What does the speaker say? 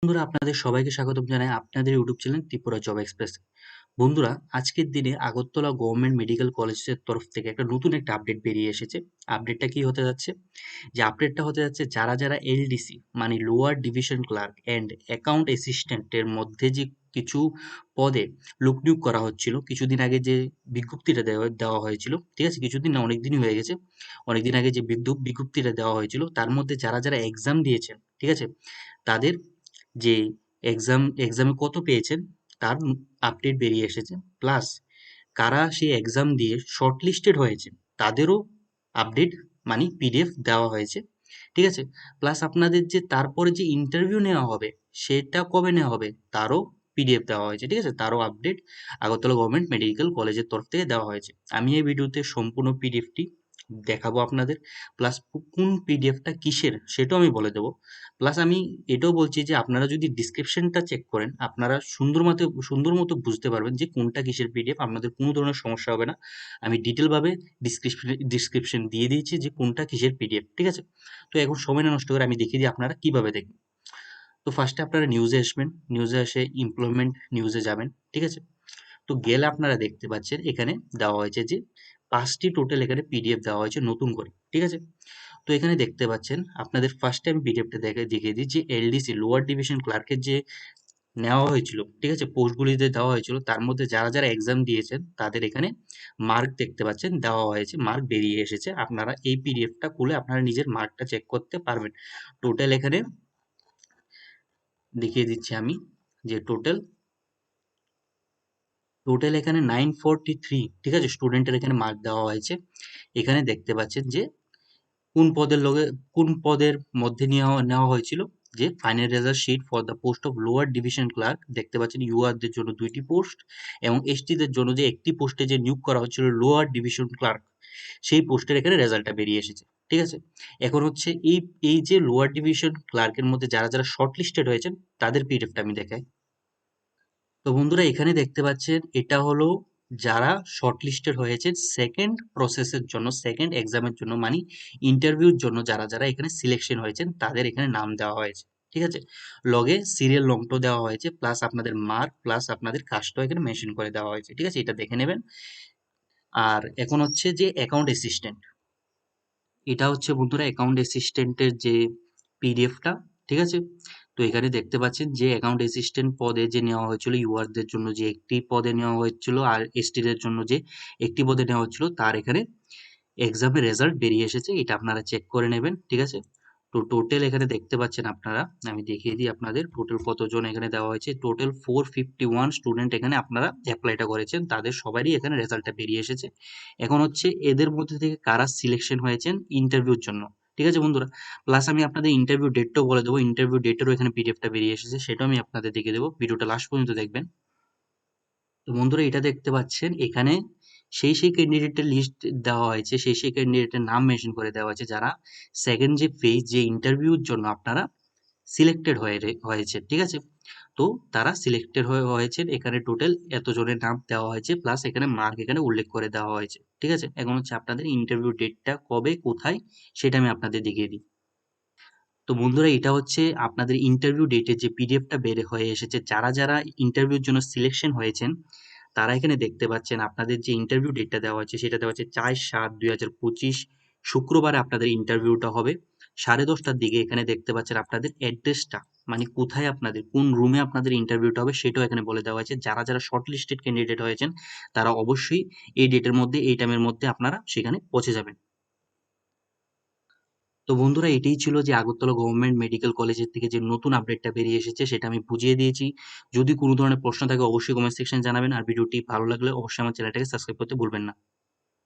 বন্ধুরা আপনাদের সবাইকে স্বাগতম জানাই আপনাদের YouTube channel Tripura job express. বন্ধুরা আজকের দিনে আগরতলা গভর্নমেন্ট মেডিকেল কলেজের তরফ থেকে নতুন একটা আপডেট বেরিয়ে এসেছে। আপডেটটা কি হতে যাচ্ছে? যে আপডেটটা হতে যাচ্ছে যারা এলডিসি মানে lower division clerk and account অ্যাসিস্ট্যান্টের মধ্যে যে কিছু পদে লোক নিয়োগ করা হচ্ছিল কিছুদিন আগে যে বিজ্ঞপ্তিটা দেওয়া হয়েছিল, ঠিক আছে? কিছুদিন না, অনেকদিনই হয়ে গেছে। অনেকদিন আগে যে বিজ্ঞপ্তিটা দেওয়া হয়েছিল তার মধ্যে যারা এক্সাম দিয়েছেন, ঠিক আছে, তাদের যে এক্সামে কত পেয়েছেন তার আপডেট বেরিয়ে এসেছে। প্লাস কারা সেই এক্সাম দিয়ে শর্টলিস্টেড হয়েছে তাদেরও আপডেট মানে পিডিএফ দেওয়া হয়েছে, ঠিক আছে? প্লাস আপনাদের যে তারপরে যে ইন্টারভিউ নেওয়া হবে সেটা কবে নেওয়া হবে তারও পিডিএফ দেওয়া হয়েছে, ঠিক আছে? তারও আপডেট আগরতলা গভর্নমেন্ট মেডিকেল কলেজের তরফ থেকে দেওয়া হয়েছে। আমি এই ভিডিওতে সম্পূর্ণ পিডিএফটি দেখাবো আপনাদের। প্লাস কোন পিডিএফটা কিসের সেটাও আমি বলে দেবো। প্লাস আমি এটাও বলছি যে আপনারা যদি ডিসক্রিপশনটা চেক করেন আপনারা সুন্দর মতো বুঝতে পারবেন যে কোনটা কিসের পিডিএফ, আপনাদের কোনো ধরনের সমস্যা হবে না। আমি ডিটেলভাবে ডিসক্রিপশন দিয়ে দিয়েছি যে কোনটা কিসের পিডিএফ, ঠিক আছে? তো এখন সময় না নষ্ট করে আমি দেখিয়ে দিই আপনারা কিভাবে দেখবেন। তো ফার্স্টে আপনারা নিউজে আসবেন, নিউজে এসে এমপ্লয়মেন্ট নিউজে যাবেন, ঠিক আছে? তো গেলে আপনারা দেখতে পাচ্ছেন এখানে দেওয়া হয়েছে যে ৫টি টোটাল এখানে পিডিএফ দেওয়া হয়েছে নতুন করে, ঠিক আছে? তো এখানে দেখতে পাচ্ছেন আপনাদের ফার্স্টে আমি পিডিএফটা দেখিয়ে দিই যে এলডিসি লোয়ার ডিভিশন ক্লার্কের যে নেওয়া হয়েছিল, ঠিক আছে, পোস্টগুলিতে দেওয়া হয়েছিল তার মধ্যে যারা এক্সাম দিয়েছেন তাদের এখানে মার্ক দেখতে পাচ্ছেন দেওয়া হয়েছে, মার্ক বেরিয়ে এসেছে। আপনারা এই পিডিএফটা খুলে আপনারা নিজের মার্কটা চেক করতে পারবেন। টোটাল এখানে দেখিয়ে দিচ্ছি আমি যে টোটাল এখানে 943, ঠিক আছে, স্টুডেন্টের এখানে মার্ক দেওয়া হয়েছে। এখানে দেখতে পাচ্ছেন যে কোন পদের মধ্যে নেওয়া নেওয়া হয়েছিল যে final result sheet for the post of lower division clerk দেখতে পাচ্ছেন ইউআরদের জন্য 2টি পোস্ট এবং এসটিদের জন্য যে একটি পোস্টে যে নিয়োগ করা হচ্ছিল লোয়ার ডিভিশন ক্লার্ক সেই পোস্টের এখানে রেজাল্টটা বেরিয়ে এসেছে, ঠিক আছে? এখন হচ্ছে এই যে লোয়ার ডিভিশন ক্লার্কের মধ্যে যারা শর্ট লিস্টেড হয়েছেন তাদের পিডিএফটা আমি দেখাই। তো বন্ধুরা এখানে দেখতে পাচ্ছেন এটা হলো যারা শর্টলিস্টেড হয়েছে সেকেন্ড প্রসেসের জন্য, সেকেন্ড এক্সামের জন্য মানে ইন্টারভিউর জন্য যারা এখানে সিলেকশন হয়েছেন তাদের এখানে নাম দেওয়া হয়েছে, ঠিক আছে? লগে সিরিয়াল নম্বরটাও দেওয়া হয়েছে প্লাস আপনাদের মার্ক প্লাস আপনাদের কাস্টও এখানে মেনশন করে দেওয়া হয়েছে, ঠিক আছে? এটা দেখে নেবেন। আর এখন হচ্ছে যে অ্যাকাউন্ট অ্যাসিস্ট্যান্ট, এটা হচ্ছে বন্ধুরা অ্যাকাউন্ট অ্যাসিস্ট্যান্টের যে পিডিএফটা, ঠিক আছে? তো এখানে দেখতে পাচ্ছেন যে অ্যাকাউন্ট অ্যাসিস্ট্যান্ট পদে যে নেওয়া হয়েছিল ইউআরদের জন্য যে একটি পদে নেওয়া হয়েছিল আর এসটিদের জন্য যে একটি পদে নেওয়া হচ্ছিল তার এখানে এক্সামের রেজাল্ট বেরিয়ে এসেছে, এটা আপনারা চেক করে নেবেন, ঠিক আছে? তো টোটাল এখানে দেখতে পাচ্ছেন আপনারা, আমি দেখিয়ে দিই আপনাদের টোটাল কতজন এখানে দেওয়া হয়েছে। টোটাল 451 স্টুডেন্ট এখানে আপনারা অ্যাপ্লাইটা করেছেন, তাদের সবারই এখানে রেজাল্টটা বেরিয়ে এসেছে। এখন হচ্ছে এদের মধ্যে থেকে কারা সিলেকশন হয়েছেন ইন্টারভিউর জন্য, ঠিক আছে বন্ধুরা? প্লাস আমি আপনাদের ইন্টারভিউ ডেটটাও বলে দেবো, ইন্টারভিউ ডেটেরও এখানে পিডিএফটা বেরিয়ে এসেছে, সেটাও আমি আপনাদের দেখিয়ে দেবো, ভিডিওটা লাস্ট পর্যন্ত দেখবেন। তো বন্ধুরা এটা দেখতে পাচ্ছেন এখানে সেই ক্যান্ডিডেটের লিস্ট দেওয়া হয়েছে, সেই ক্যান্ডিডেটের নাম মেনশন করে দেওয়া হয়েছে যারা সেকেন্ড যে ফেজ যে ইন্টারভিউর জন্য আপনারা সিলেক্টেড হয়েছে, ঠিক আছে? তো তারা সিলেক্টেড হয়েছে এখানে টোটাল এতজনের নাম দেওয়া হয়েছে প্লাস এখানে মার্ক এখানে উল্লেখ করে দেওয়া হয়েছে, ঠিক আছে? এখন হচ্ছে আপনাদের ইন্টারভিউ ডেটটা কবে কোথায় সেটা আমি আপনাদের দেখিয়ে দিই। তো বন্ধুরা এটা হচ্ছে আপনাদের ইন্টারভিউ ডেটের যে পিডিএফটা বের হয়ে এসেছে, যারা ইন্টারভিউর জন্য সিলেকশন হয়েছেন তারা এখানে দেখতে পাচ্ছেন আপনাদের যে ইন্টারভিউ ডেটটা দেওয়া হয়েছে সেটা দেওয়া হচ্ছে 4/7/2025 শুক্রবারে আপনাদের ইন্টারভিউটা হবে 10:30টার দিকে। এখানে দেখতে পাচ্ছেন আপনাদের অ্যাড্রেসটা মানে কোথায় আপনাদের কোন রুমে আপনাদের ইন্টারভিউটা হবে সেটাও এখানে বলে দেওয়া হয়েছে। যারা শর্ট লিস্টেড ক্যান্ডিডেট হয়েছেন তারা অবশ্যই এই ডেটের মধ্যে এই টাইমের মধ্যে আপনারা সেখানে পৌঁছে যাবেন। তো বন্ধুরা এটাই ছিল যে আগরতলা গভর্নমেন্ট মেডিকেল কলেজের থেকে যে নতুন আপডেটটা বেরিয়ে এসেছে সেটা আমি বুঝিয়ে দিয়েছি। যদি কোনো ধরনের প্রশ্ন থাকে অবশ্যই কমেন্ট সেকশনে জানাবেন আর ভিডিওটি ভালো লাগলে অবশ্যই আমার চ্যানেলটাকে সাবস্ক্রাইব করতে ভুলবেন না।